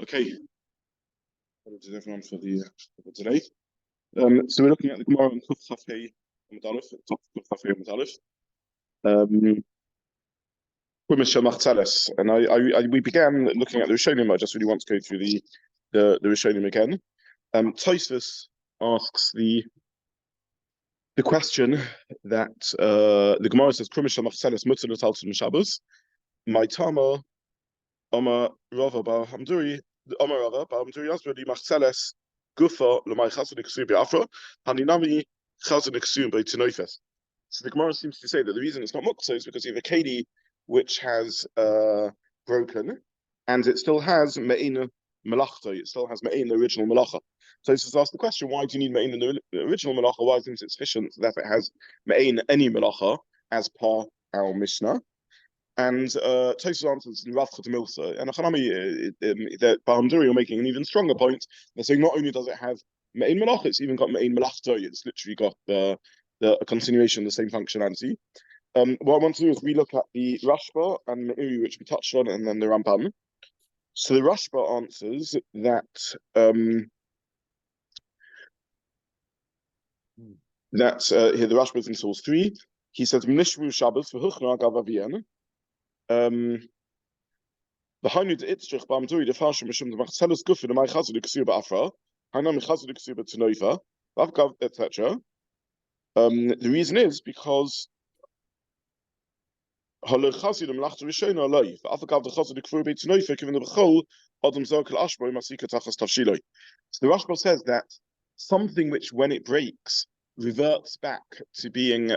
Okay, what is everyone for today? So we're looking at the Gemara on Kuf Chafei Amud Aleph, top Kuf Chafei Amud Aleph. And we began looking at the Rishonim. I just really want to go through the Rishonim again. Tosfos asks the question that the Gemara says Krumish Machzeles Mutzah L'Talton Shabbos. My Tama Amar Rava Bar Hamduri Amar Rava Bar Hamduri Asbeli Machzeles Gufa L'May Chazadik Ksur Be'Afra Haninami Chazadik Ksur Be'Tinoifes. So the Gemara seems to say that the reason it's not Muktza is because you have a Kelim which has broken, and it still has Me'in melachot. It still has Me'in, the original melacha. So this is asked the question: why do you need Me'in, the original melacha? Why isn't it sufficient that it has Me'in, any melacha, as per our Mishna? And Tosfos answers in Rav Milsa and Achanami that Bahamduri are making an even stronger point. They're saying not only does it have Me'in melachot, it's even got Me'in melachot. It's literally got a continuation, the same functionality. What I want to do is we look at the Rashba and Me'uri, which we touched on, and then the Rambam. So the Rashba answers that here the Rashba is in source 3. He says Nishru Shabbos for Huchna Gavavien. The Hanu de Itzrich Bamduri the Fashion Mishum the Machzeles Guffin the May Chazadik Ksur Ba'Afra Hanam Chazadik Ksur B'Tinoifa Vavgav etc. The reason is because given the So the Rashba says that something which, when it breaks, reverts back to being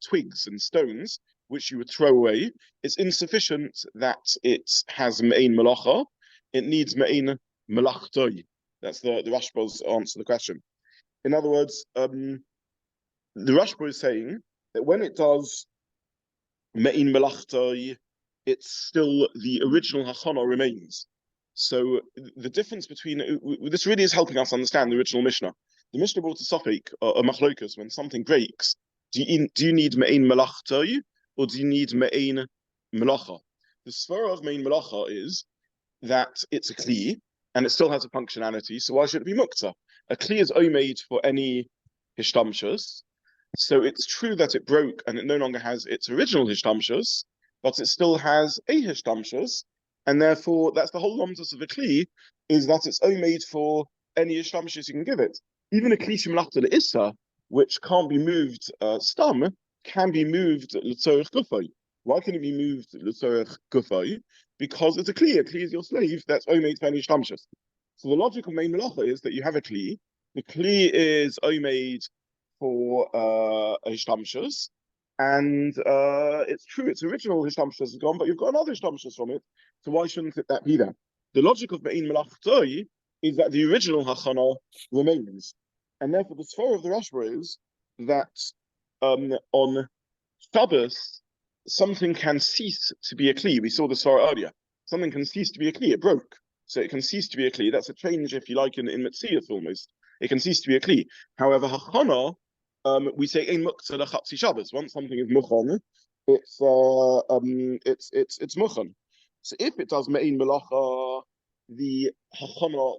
twigs and stones, which you would throw away, it's insufficient that it has me'ein melacha. It needs me'ein melachot. That's the Rashba's answer to the question. In other words, the Rashba is saying that when it does me'in melachot, it's still the original hachana remains. So the difference between this really is helping us understand the original Mishnah. The Mishnah brought a suffix, a machlokus, when something breaks. Do you need me'in melachot or do you need me'in melacha? The svara of me'in melacha is that it's a kli and it still has a functionality. So why should it be Muktza? A kli is made for any hishtamshus. So it's true that it broke and it no longer has its original hishtamshus, but it still has a hishtamshus, and therefore that's the whole lomtus of a kli, is that it's made for any hishtamshus you can give it. Even a kli shemlachta le'issa, which can't be moved stam, can be moved l'tzorech gufay. Why can it be moved l'tzorech gufay? Because it's a kli. A kli is your slave that's made for any hishtamshus. So the logic of main melacha is that you have a kli. The kli is made for a hishtamshus, and it's true, its original hishtamshus is gone, but you've got another hishtamshus from it, so why shouldn't that be there? The logic of me'in melachot is that the original hachana remains, and therefore the svara of the Rashba is that on Shabbos something can cease to be a kli. We saw the svara earlier. Something can cease to be a kli. It broke, so it can cease to be a kli. That's a change, if you like, in Metzias almost. It can cease to be a kli. However, hachana, we say ein Muktza l'chatzi Shabbos. Once something is muchan, it's muchan. So if it does me'ein melacha, the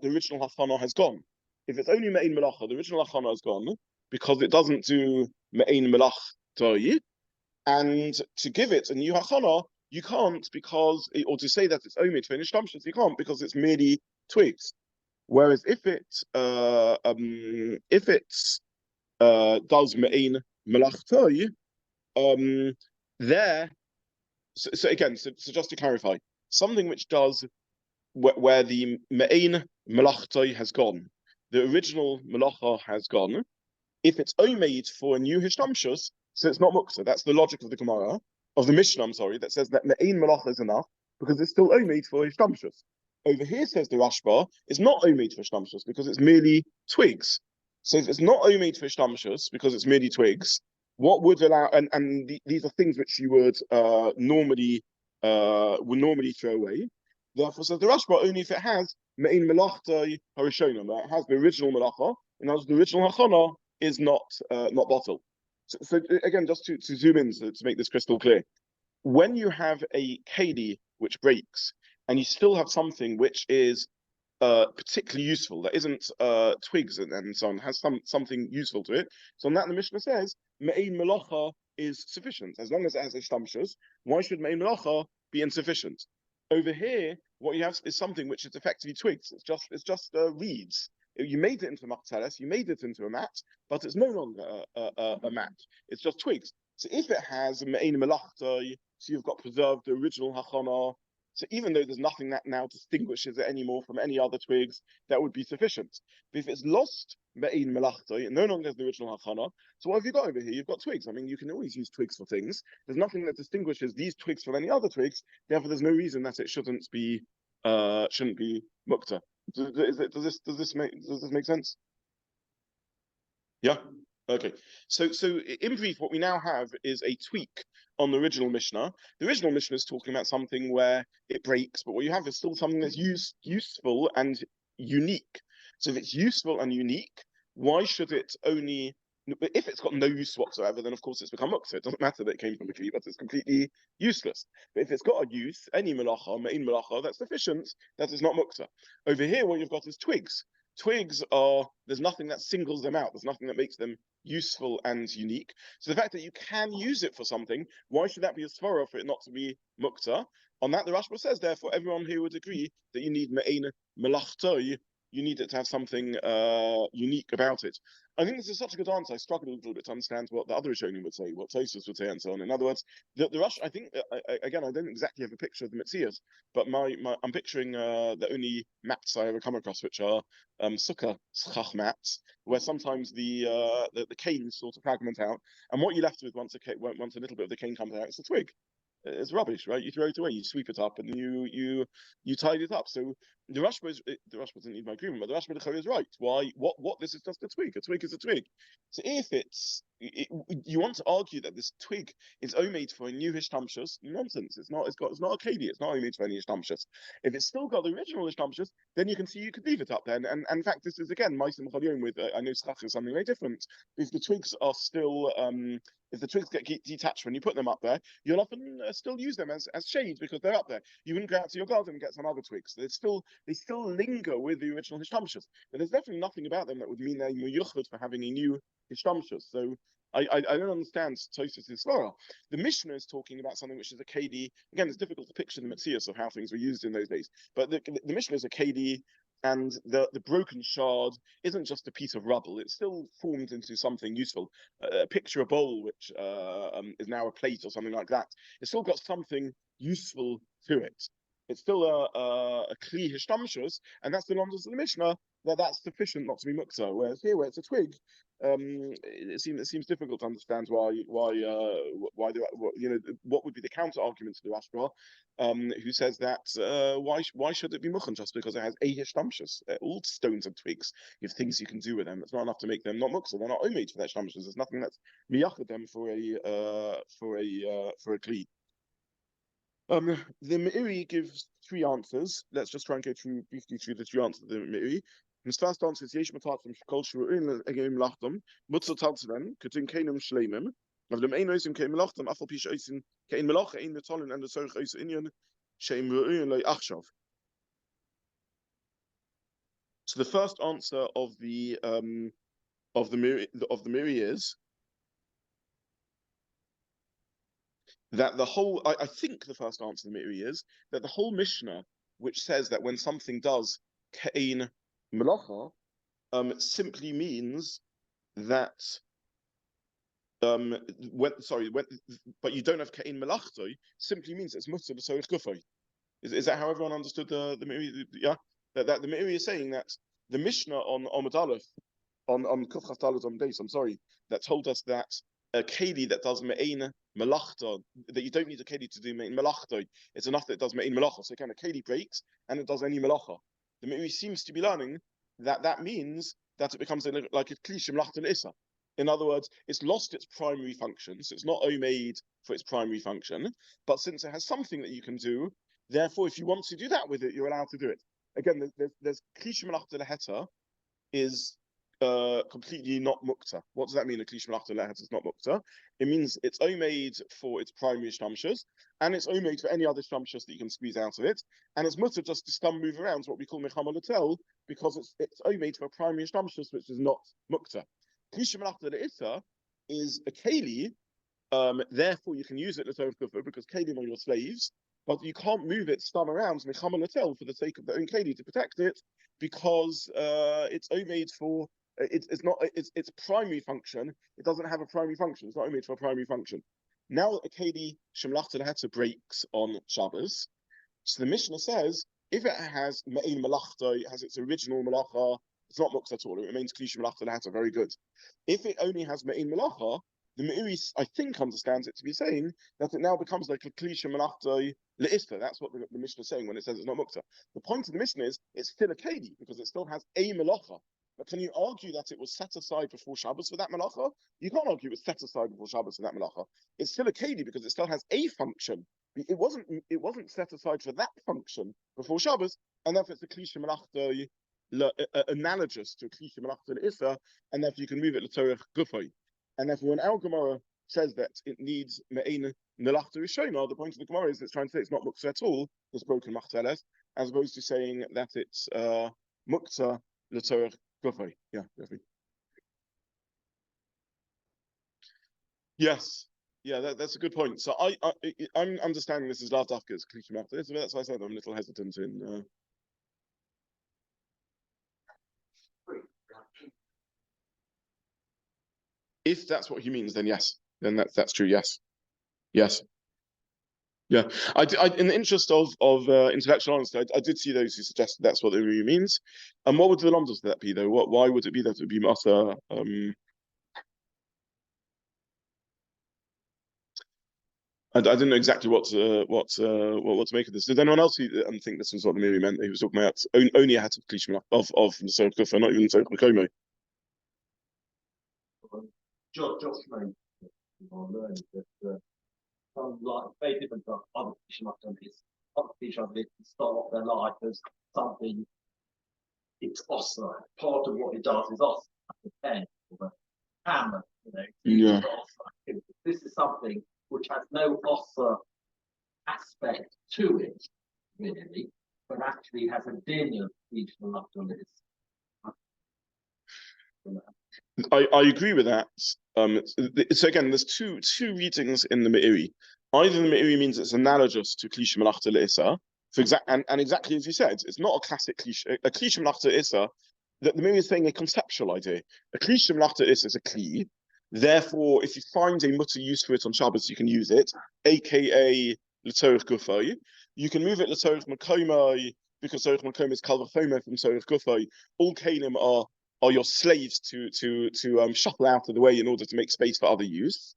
original hachana has gone. If it's only me'ein melacha, the original hachana has gone because it doesn't do me'ein melachot. And to give it a new hachana, you can't because, or to say that it's only to finish tamshus, you can't because it's merely twigs. Whereas if it does me'ein melachot, there. So again, so just to clarify, something which does where the me'ein melachot has gone, the original melacha has gone. If it's made for a new hishtamshus, so it's not Muktza. That's the logic of the Gemara, of the Mishnah, I'm sorry, that says that me'ein melacha is enough because it's still made for hishtamshus. Over here, says the Rashba, it's not made for hishtamshus because it's merely twigs. So if it's not made for hishtamshus because it's merely twigs, what would allow, and these are things which you would normally throw away. Therefore, says the Rashba, only if it has me'ein melachta harishonim, that it has the original melacha, and as the original hachana is not bottled. So again, just to zoom in to make this crystal clear, when you have a keli which breaks and you still have something which is particularly useful, that isn't twigs and so on, has something useful to it. So on that, the Mishnah says, Me'ein melacha is sufficient. As long as it has ishtamshus, why should Me'ein melacha be insufficient? Over here, what you have is something which is effectively twigs. It's just reeds. You made it into a makteles, you made it into a mat, but it's no longer a mat. It's just twigs. So if it has Me'ein melachta, so you've got preserved the original hachana, so even though there's nothing that now distinguishes it anymore from any other twigs, that would be sufficient. But if it's lost me'in melachta, it no longer has the original hachana, so what have you got over here? You've got twigs. I mean, you can always use twigs for things. There's nothing that distinguishes these twigs from any other twigs. Therefore, there's no reason that it shouldn't be Muktza. Does this make sense? Yeah. Okay. So in brief, what we now have is a tweak on the original Mishnah. The original Mishnah is talking about something where it breaks, but what you have is still something that's useful and unique. So if it's useful and unique, why should it only? If it's got no use whatsoever, then of course it's become muktzah. It doesn't matter that it came from a tree, but it's completely useless. But if it's got a use, any melacha, me'in melacha, that's sufficient. That is not muktzah. Over here, what you've got is twigs. Twigs are, there's nothing that singles them out. There's nothing that makes them useful and unique. So the fact that you can use it for something, why should that be a svara for it not to be muktzah? On that, the Rashba says, therefore, everyone here would agree that you need me'ein melachto, you need it to have something unique about it. I think this is such a good answer. I struggled a little bit to understand what the other Rishonim would say, what Tosfos would say, and so on. In other words, the Rush. I think again, I don't exactly have a picture of the Metzias, but I'm picturing the only mats I ever come across, which are sukkah schach mats, where sometimes the canes sort of fragment out, and what you're left with once a little bit of the cane comes out, it's a twig. It's rubbish, right? You throw it away, you sweep it up, and you tidy it up. So the Rashba doesn't need my agreement, but the Rashba is right. Why? What? This is just a twig. A twig is a twig. So if you want to argue that this twig is made for a new hishtamshus, nonsense. It's not. It's not a keli. It's not made for any hishtamshus. If it's still got the original hishtamshus, then you can see you could leave it up then. And in fact, this is again ma'asim chalion with I know schach is something very different. If the twigs are still if the twigs get detached when you put them up there, you'll often still use them as shade because they're up there. You wouldn't go out to your garden and get some other twigs. They still linger with the original hishtamshus. But there's definitely nothing about them that would mean they're muyuchad for having a new hishtamshus. So I don't understand Tosfos' svara. The Mishnah is talking about something which is a kedi. Again, it's difficult to picture the metzias of how things were used in those days. But the Mishnah is a kedi, and the broken shard isn't just a piece of rubble. It's still formed into something useful. Picture a bowl which is now a plate or something like that. It's still got something useful to it. It's still a kli hishtamshus, and that's the Londons of the Mishnah that's sufficient not to be muktzah. Whereas here, where it's a twig, it seems difficult to understand why what would be the counter argument to the Rashba, who says that why should it be muchan just because it has a hishtamshus? All stones and twigs, you have things you can do with them. It's not enough to make them not muktzah. They're not omid for their hishtamshus. There's nothing that's miyachad them for a kli. The Meiri gives three answers. Let's just try and go briefly through the three answers of the Meiri. His first answer is Yesh Matat from Shkol Shiur Egem Lachtam Muktza Taltzven Ketim Kelim Shleimim of them Ein Oisim Keim Lachtam Afal Pish Oisim Kein Melach Ein Metolin and the Sorch Ois Inyan Sheim Ru'in Loi Achshav. So the first answer of the Meiri is that the whole, I think the first answer to the Meiri is that the whole Mishnah, which says that when something does kein melacha, simply means that but you don't have kein melachto, simply means it's mutter b'sorich gufay. Is that how everyone understood the Meiri? Yeah, that the Meiri is saying that the Mishnah on Amud Aleph, on Kuf Chaf Daled Amud Beis, I'm sorry, that told us that a keli that does me'ein melachta, that you don't need a keli to do me'ein melachta. It's enough that it does me'ein melacha. So again, a keli breaks and it does any melacha. The Meiri seems to be learning that means that it becomes like a kli shemlachta l'issa. In other words, it's lost its primary function, so it's not made for its primary function. But since it has something that you can do, therefore, if you want to do that with it, you're allowed to do it. Again, there's kli shemlachta l'heta is completely not Muktza. What does that mean? A Kli Shemalachta Le'etz is not Muktza. It means it's omeid for its primary shtamshus, and it's omeid for any other shtamshus that you can squeeze out of it. And it's mutter just to move around, what we call mechama l'tel, because it's omeid for a primary shtamshus, which is not Muktza. Kli Shemalachta Le'etz is a keli. Therefore, you can use it l'torah kufa because kelim are your slaves, but you can't move it stam around mechama l'tel for the sake of the own keli to protect it, because it's omeid for it's not its primary function. It doesn't have a primary function. It's not omeid for a primary function. Now a keli shemlachta l'hetza breaks on Shabbos, so the Mishnah says if it has me'in melachta, it has its original melacha, it's not muktza at all. It remains kli shemlachta l'hetza, very good. If it only has me'in melacha, the Meiri, I think, understands it to be saying that it now becomes like a kli shemalachta le'ista. That's what the Mishnah is saying when it says it's not mukta. The point of the Mishnah is it's still a keli because it still has a melacha. But can you argue that it was set aside before Shabbos for that melacha? You can't argue it was set aside before Shabbos for that melacha. It's still a keli because it still has a function. It wasn't set aside for that function before Shabbos, and therefore it's a kli shemalachta analogous to a kli shemalachta le'ista, and therefore you can move it l'torach gufay. And therefore, when our Gemara says that it needs me'ein melachta rishona, the point of the Gemara is it's trying to say it's not muktzah at all, it's broken machteles, as opposed to saying that it's muktzah l'torach gufay. Yeah, definitely. Yes, yeah, that's a good point. So I'm understanding this is last after it's kli shemachta. That's why I said I'm a little hesitant in. If that's what he means, then yes, then that's true. Yes, yes. Yeah, in the interest of intellectual honesty, I did see those who suggested that's what it really means. And what would the lambdas for that be, though? Why would it be that it would be masa? I didn't know exactly what to make of this. Did anyone else think this was what the Miri meant? He was talking about only a hat of klishma of the Sod Kufa, not even the Sod Makomo. Just learning that some like very different from other fishing activities. Other fishing activities start off their life as something. It's awesome. Part of what it does is awesome. The pen or the hammer, Yeah. This is something which has no awesome aspect to it, really, but actually has a din of fishing activities. I agree with that. So again, there's two readings in the Meiri. Either the Meiri means it's analogous to Kli Shemalachta Le'isa, and exactly as you said, it's not a classic Kli. A Kli Shemalachta Le'isa, that the Meiri is saying a conceptual idea. A Kli Shemalachta Le'isa is a Kli. Therefore, if you find a mutter use for it on Shabbos, you can use it, aka L'Torach Gufay. You can move it L'Torach Makomai, because Torach Makomai is Kal V'chomer from Torach Gufay. All Kelim are your slaves to shuffle out of the way in order to make space for other use.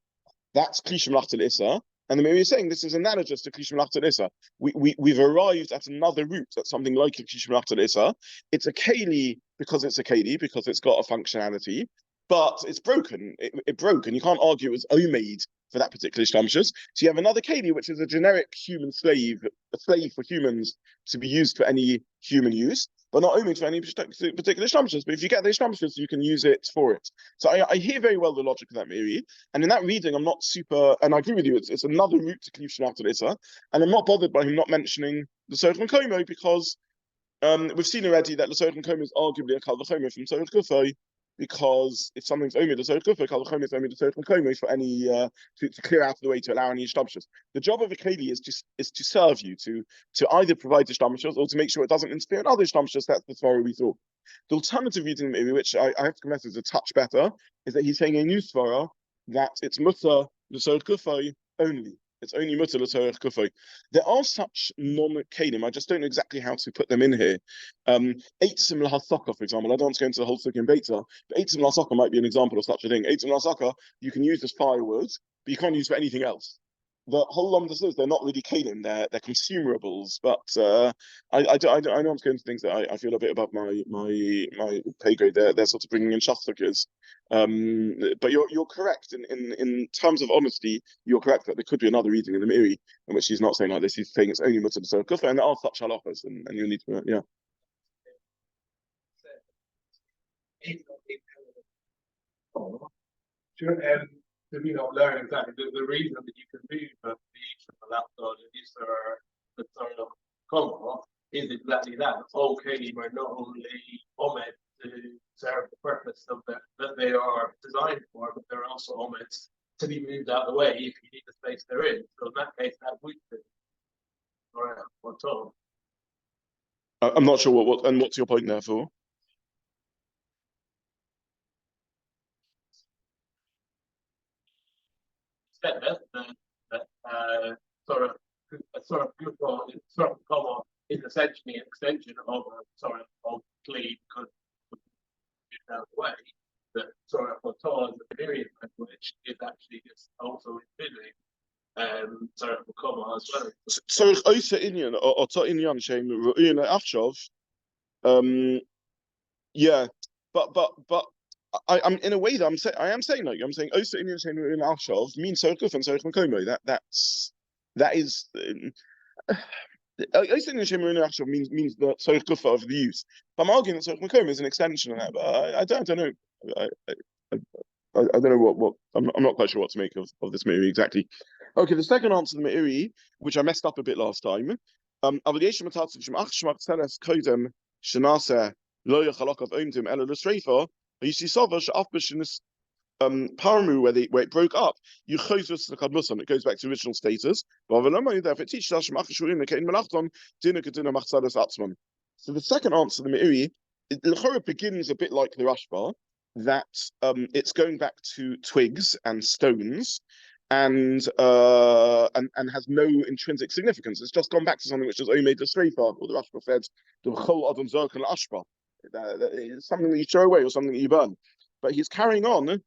That's Kli Shemalachta Le'isa. And the Meiri is saying this is analogous to Kli Shemalachta Le'isa. We've arrived at another route, at something like a Kli Shemalachta Le'isa. It's a keli because it's it's got a functionality, but it's broken. It broke, and you can't argue it was omeid for that particular shtamshus. So you have another keli, which is a generic human slave, a slave for humans to be used for any human use, but not only for any particular shtamshus. But if you get those shtamshus, you can use it for it. So I hear very well the logic of that Meiri, and in that reading, I'm not super, and I agree with you. It's another route to Kli Shemalachta Le'isa, and I'm not bothered by him not mentioning the Sod Makomo because we've seen already that the Sod Makomo is arguably a Kal V'chomer from Sod Gufay, because if something's only the Sod Gufay, Kal V'chomer is only the Sod Makomo for any to clear out of the way to allow any shtamshus. The job of a keli is to serve you, to either provide the shtamshus or to make sure it doesn't interfere in other shtamshus. That's the svara we thought. The alternative reading, maybe, which I have to confess is a touch better, is that he's saying a new svara that it's mutter the Sod Gufay only. It's only mutter l'torach gufay. There are such non-kelim. I just don't know exactly how to put them in here. Eitzim lahasaka, for example. I don't want to go into the whole sugya in Beta, but eitzim lahasaka might be an example of such a thing. Eitzim lahasaka you can use as firewood, but you can't use for anything else. The whole lambda says they're not really kelim; they're consumerables. But I know I'm going to things that I feel a bit above my pay grade. They're sort of bringing in shaftakas. But you're correct in terms of honesty. You're correct that there could be another reading in the Meiri in which he's not saying like this. He's saying it's only mutter so kufa, and there are such halachas, and you need to Sure, and did we not learn exactly the reason that you can move the melachot and the sort of color is exactly that. All Kelim are not only omed to serve the purpose of that they are designed for, but they're also omed to be moved out of the way if you need the space they're in. So in that case, that would be or told. I'm not sure what's your point there for? Sort of comma is essentially an extension of a sort of Kelim because out of the way. That sort of Torah is the period language is actually just also including sort of comma as well. So oisa inyan or to inyan shem ru'ina achshav. Yeah, but I'm in a way that I am saying like I'm saying oisa inyan shem ru'ina achshav means sorkuf and sorkuf makomo. That is. Oisa inyan shem ru'ina achshav means the sorkuf of the use. I'm arguing that sorkuf makomo is an extension of that, but I don't know. I don't know what I'm not quite sure what to make of this Meiri exactly. Okay, the second answer to the Meiri, which I messed up a bit last time, obligation matatz shem ach shmak tzeles kodem shenase lo yachalakav omdim ela l'streifa. You see Savash afbish in this paramu where it broke up. You chosus the kadmusan. It goes back to original status. But if it teaches us shem ach shurin kein melachton dina kedina machzadas atzman. So the second answer to the Meiri, the begins a bit like the Rashba, that it's going back to twigs and stones and has no intrinsic significance. It's just gone back to something which is Omed the Streifa, or the Rashba said, the Chol Adam Zerk and Ashba. Something that you throw away or something that you burn. But he's carrying on.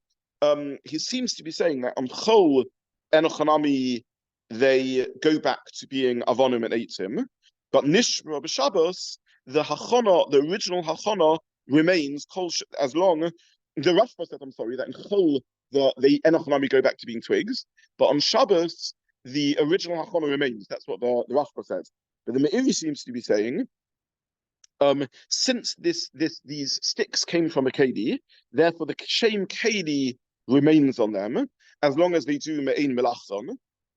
He seems to be saying that on Chol Enochanami, they go back to being Avonim and Eitim. But Nishma B'Shabbos, the Hachana, the original Hachana, remains as long. The Rashba said, I'm sorry, that in Chol the Enochanami go back to being twigs, but on Shabbos the original Hachana remains. That's what the Rashba says. But the Meiri seems to be saying, since these sticks came from a keli, therefore the shem keli remains on them as long as they do me'ein melachon,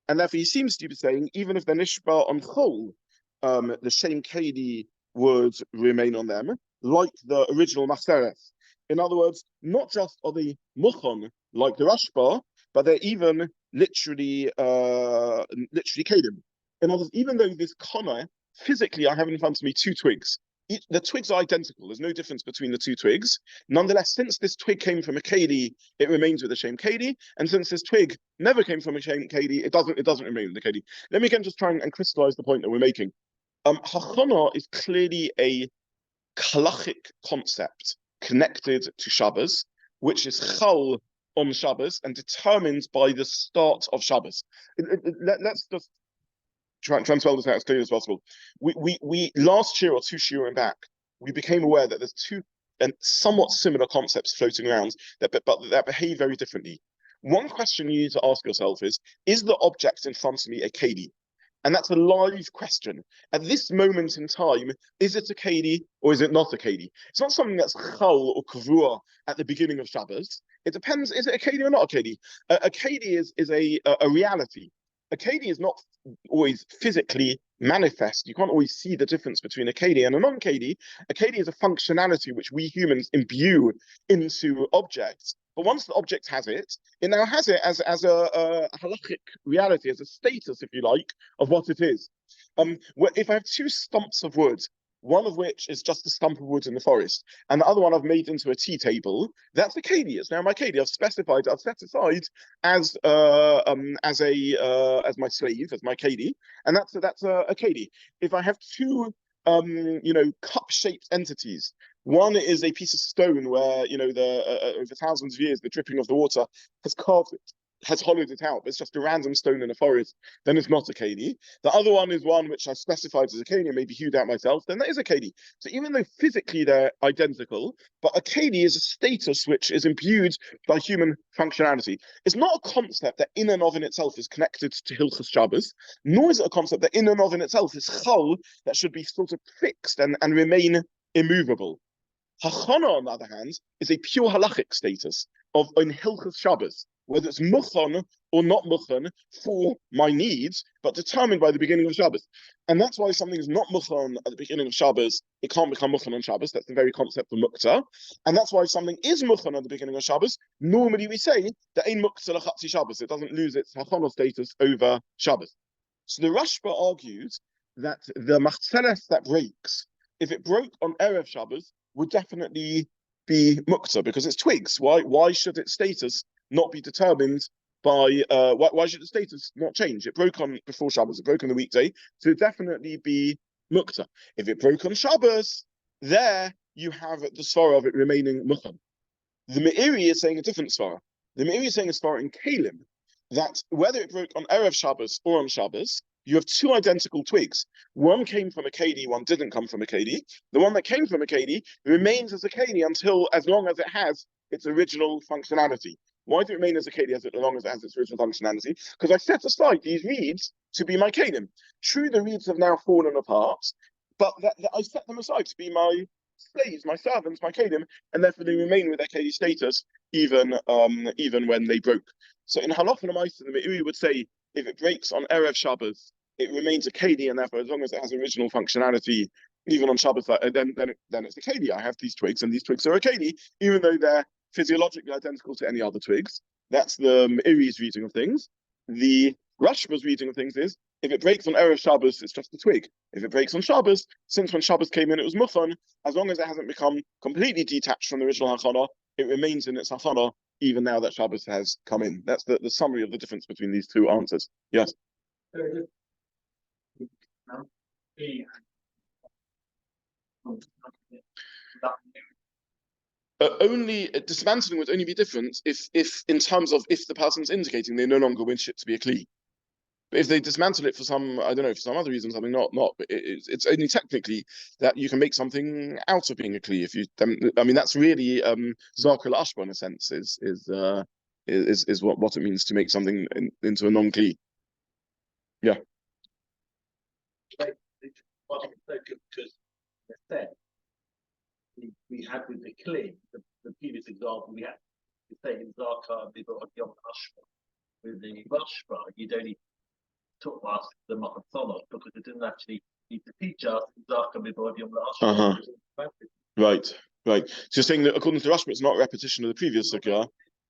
and therefore he seems to be saying even if they're nishba on Chol, the shem keli would remain on them like the original Maseret. In other words, not just are they muchon like the Rashba, but they're even literally kelim. In other words, even though this Kona, physically I have in front of me two twigs. The twigs are identical. There's no difference between the two twigs. Nonetheless, since this twig came from a keli, it remains with the shem keli. And since this twig never came from a shem keli, it doesn't remain with the keli. Let me again just try and crystallize the point that we're making. Hachana is clearly a halachic concept connected to Shabbos, which is chal on Shabbos and determined by the start of Shabbos. Let's just transfer this out as clearly as possible. We last year or two shiurim back, we became aware that there's two and somewhat similar concepts floating around that behave very differently. One question you need to ask yourself is the object in front of me a keli? And that's a live question. At this moment in time, is it a keli or is it not a keli? It's not something that's chal or chaburah at the beginning of Shabbos. It depends, is it a keli or not a keli? A keli is a reality. A keli is not always physically manifest. You can't always see the difference between a keli and a non-keli. A keli is a functionality which we humans imbue into objects. But once the object has it, it now has it as a halachic reality, as a status, if you like, of what it is. If I have two stumps of wood, one of which is just a stump of wood in the forest, and the other one I've made into a tea table, that's a keli. It's now my keli. I've set aside as my slave, as my keli, and that's a keli. If I have two cup-shaped entities, one is a piece of stone where over thousands of years the dripping of the water has carved it, has hollowed it out, but it's just a random stone in a forest, then it's not a keli. The other one is one which I specified as a keli and maybe hewed out myself, then that is a keli. So even though physically they're identical, but a keli is a status which is imbued by human functionality. It's not a concept that in and of in itself is connected to Hilchos Shabbos, nor is it a concept that in and of in itself is chal, that should be sort of fixed and remain immovable. Hachana, on the other hand, is a pure halachic status. of in Hilchas Shabbos, whether it's muchon or not muchon for my needs, but determined by the beginning of Shabbos. And that's why something is not muchon at the beginning of Shabbos, it can't become muchon on Shabbos. That's the very concept of Muktza. And that's why something is muchon at the beginning of Shabbos. Normally we say that ein Muktza l'chatzi Shabbos. It doesn't lose its hachana status over Shabbos. So the Rashba argues that the machzeles that breaks, if it broke on Erev Shabbos, would definitely be Muktza because it's twigs. Why should its status not be determined by why should the status not change? It broke on before Shabbos, it broke on the weekday, so it'd definitely be Muktza. If it broke on Shabbos, there you have the svara of it remaining Mukham. The Meiri is saying a different svara. The Meiri is saying a svara in Kelim that whether it broke on Erev Shabbos or on Shabbos, you have two identical twigs. One came from a keli, one didn't come from a keli. The one that came from a keli remains as a keli as long as it has its original functionality. Why do it remain as a keli as long as it has its original functionality? Because I set aside these reeds to be my kelim. True, the reeds have now fallen apart, but that I set them aside to be my slaves, my servants, my kelim, and therefore they remain with their keli status even when they broke. So in Halacha L'Maisa, the Meiri would say if it breaks on Erev Shabbos, it remains a keli, and therefore as long as it has original functionality, even on Shabbos, then it's a keli. I have these twigs, and these twigs are a keli, even though they're physiologically identical to any other twigs. That's the Meiri's reading of things. The Rashba's reading of things is, if it breaks on Erev Shabbos, it's just a twig. If it breaks on Shabbos, since when Shabbos came in, it was muchon, as long as it hasn't become completely detached from the original hachana, it remains in its hachana, even now that Shabbos has come in. That's the summary of the difference between these two answers. Yes? Only dismantling would only be different if in terms of if the person's indicating they no longer wish it to be a kli. But if they dismantle it for some, I don't know, for some other reason, something not, but it's only technically that you can make something out of being a kli. If you, I mean, that's really zarkul ashba in a sense is what it means to make something into a non-kli. Yeah. Because we had with the Kelim, the previous example, we had to say in Zaka Yom Ashba. With the Rashba, you'd only took us the Machatzonot because it didn't actually need to teach us Zaka Yom Ashba. Right. So you're saying that according to Rashba, it's not a repetition of the previous sugya.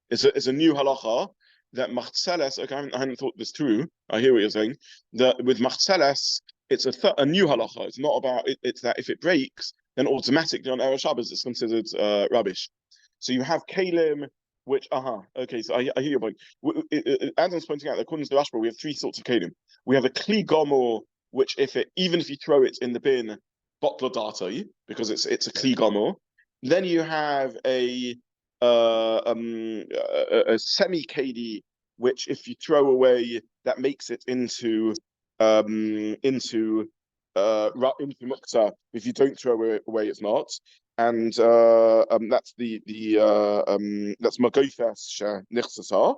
It's a new halacha that Machtzeles. Okay, I hadn't thought this through. I hear what you're saying. That with Machtzeles, it's a new halacha. It's not about it. It's that if it breaks, then automatically on Erev Shabbos it's considered rubbish. So you have Kelim, which okay. So I hear your point. Adam's pointing out that according to the Rashba, we have three sorts of Kelim. We have a Kli Gomor, which even if you throw it in the bin, botla data, because it's a Kli Gomor. Then you have a semi-keli, which if you throw away, that makes it into Muktza. If you don't throw it away, it's not. And that's that's Magofes Nichsasar.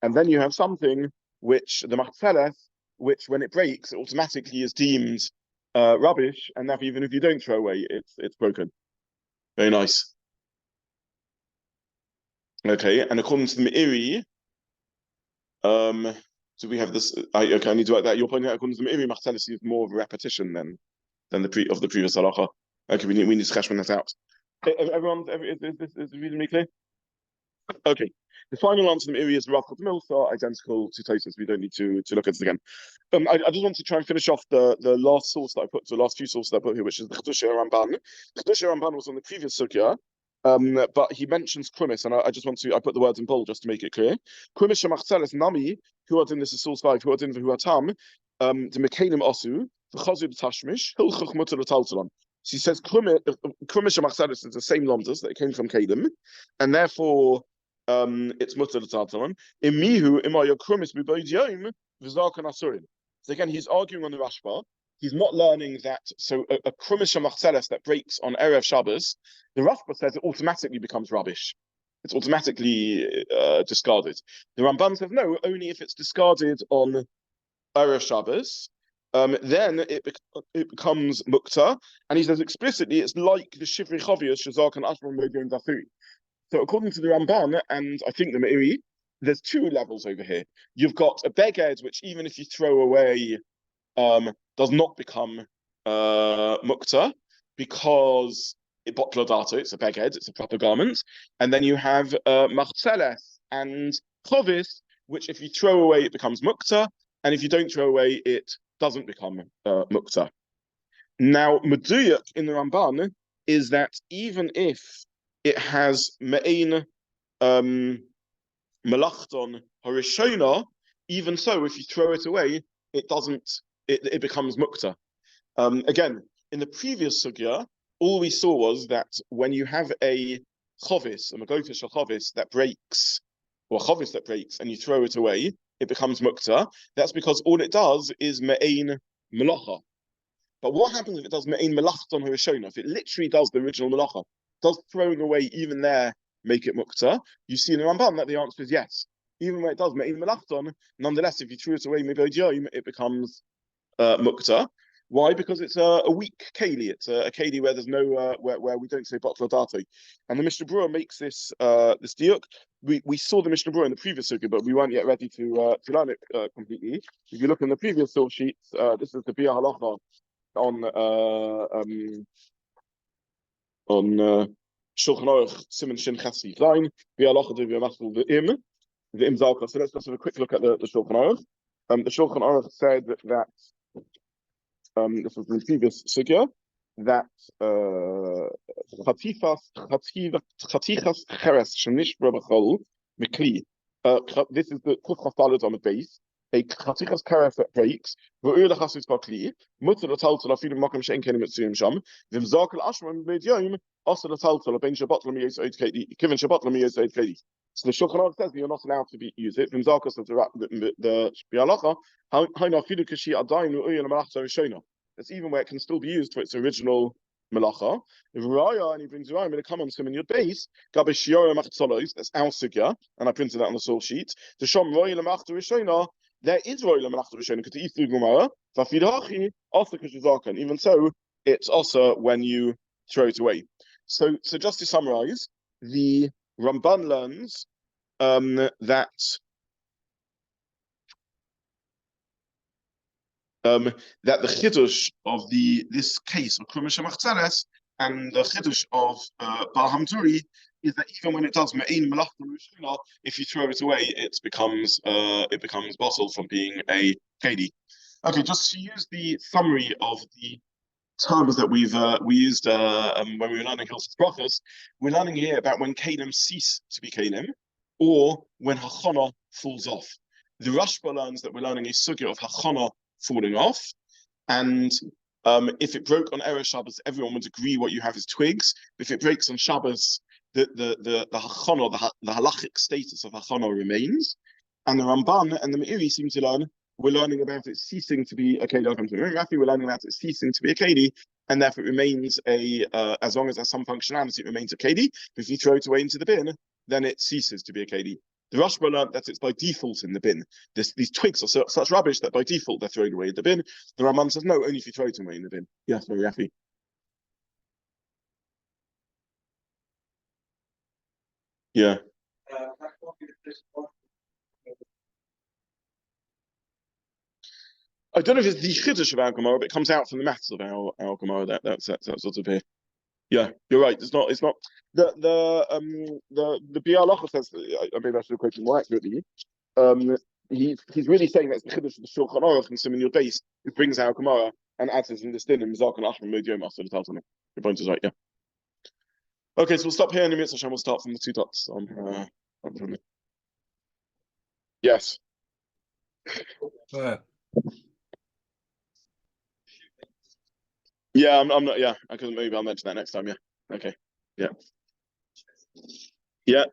And then you have something which the Machtzeles, which when it breaks, it automatically is deemed rubbish, and therefore even if you don't throw away, it's broken. Very nice. Okay, and according to the Meiri, so we have this. I need to write that. You're pointing out according to the Meiri, Machtzeles is more of a repetition than the previous halacha. Okay, we need to sketch that out. Is this reasonably clear? Okay. The final answer to the Meiri is Rav Mills are identical to Tosis. We don't need to look at this again. I just want to try and finish off the last source that I put, the last few sources that I put here, which is the Chedush Ramban. Chedush Ramban was on the previous sugya, but he mentions Krumis, and I put the words in bold just to make it clear. Krumis Shemachzeles Nami, who are in this is source 5, who are in who are Tam, the Mekanim Osu, the Chazib Tashmish, Hilchach Mutter Taltalon. So he says Krumis Shemachzeles is the same lomdas that came from Kelim, and therefore it's mutter l'tartaron. Imihu imayo krumis b'boid yom v'zarkan asurin. So again, he's arguing on the Rashba. He's not learning that. So a krumis shemachzeles that breaks on Erev Shabbos, the Rashba says it automatically becomes rubbish. It's automatically discarded. The Ramban says no, only if it's discarded on Erev Shabbos. Then it becomes Muktza, and he says explicitly it's like the Shivrei Chavias Shazak and Ashram Modim Dafuri. So according to the Ramban, and I think the Meiri, there's two levels over here. You've got a beged, which even if you throw away, does not become Muktza, because it botlodato, it's a beged, it's a proper garment. And then you have Marceles and Chovis, which if you throw away, it becomes Muktza, and if you don't throw away, it doesn't become Muktza. Now, Meduyuk in the Ramban is that even if it has Me'ein Melachton Horishona, even so, if you throw it away, it doesn't, it becomes Muktza. Again, in the previous sugya, all we saw was that when you have a chovis, a magotish chovis that breaks, or a chovis that breaks, and you throw it away, it becomes Muktza. That's because all it does is Me'ein Melacha. But what happens if it does Me'ein Melachton Horishona? If it literally does the original Melacha, does throwing away even there make it Muktza? You see in the Ramban that the answer is yes. Even when it does Me'ein Melachton, nonetheless, if you threw it away, it becomes Muktza. Why? Because it's a weak Keli. It's a Keli where there's no where we don't say Batla Dati. And the Mishnah Berurah makes this this diuk. We saw the Mishnah Berurah in the previous sugya, but we weren't yet ready to learn it completely. If you look in the previous source sheets, this is the Bia Halacha on Shulchan Aruch Siman Shin Chasi Zayin Bia Halacha de Bia Masel the Im Zalka. So let's just have a quick look at the Shulchan Aruch. The Shulchan Aruch said that this was in the previous sugya, that chatichas cheres shenishbra b'chol mikli. This is the kuf chafalot on the base. A chatichas cheres that breaks. V'ur lechasus b'kli. Mutter l'taltal afilu makom she'en kenim etzuyim sham. V'mzakel ashram b'medyayim asa l'taltal ben shabbat l'miyos oid kedi. Given shabbat l'miyos oid kedi. So the Shulchan Aruch says that you're not allowed to use it. V'mzakel says the Halacha. That's even where it can still be used for its original melacha. If Raya, and he brings Raya, when it comes in your base, Gabi Shiur Machzolos, that's our sugya, and I printed that on the source sheet. The Shom Royal Machta Rishona, there is Royal Machta Rishona, because it's through Gemara, Vafid Hachi, also Kishuzaka, even so, it's also when you throw it away. So just to summarize, the Ramban learns that the chiddush of this case of Krumish Machzares and the chiddush of Bar Hamturi is that even when it does Me'ein Melachton Rishona, if you throw it away, it becomes bottled from being a kedi. Okay, just to use the summary of the terms that we used when we were learning Hilchos Brachos, we're learning here about when Kelim cease to be Kelim, or when Hachana falls off. The Rashba learns that we're learning a sugya of Hachana falling off, and if it broke on Erev Shabbos, everyone would agree what you have is twigs. If it breaks on Shabbos, the Hachana, the halachic status of Hachana remains. And the Ramban and the Meiri seem to learn, we're learning about it ceasing to be a Kedi. We're learning about it ceasing to be a Kedi, and therefore it remains as long as there's some functionality, it remains a Kedi. If you throw it away into the bin, then it ceases to be a Kedi. The Rashba learned that it's by default in the bin. These twigs are such rubbish that by default they're thrown away in the bin. The Ramban says, no, only if you throw it away in the bin. Yes, very happy. Yeah. I don't know if it's the chiddush of our Gemara, but it comes out from the maths of our Gemara. That's sort of here. Yeah, you're right. It's not the Bia Halacha says. Maybe I should have quoted more accurately. He's really saying that's the chiddush of the Shulchan Aruch and some in your base who brings our Gemara and adds it in the din and Mizak and Ashram Medium after the Talmud. Your point is right. Yeah. Okay, so we'll stop here in a minute, and we'll start from the two dots on. Yes. Yeah, I'm not. Yeah, because maybe I'll mention that next time. Yeah. Okay. Yeah. Yeah.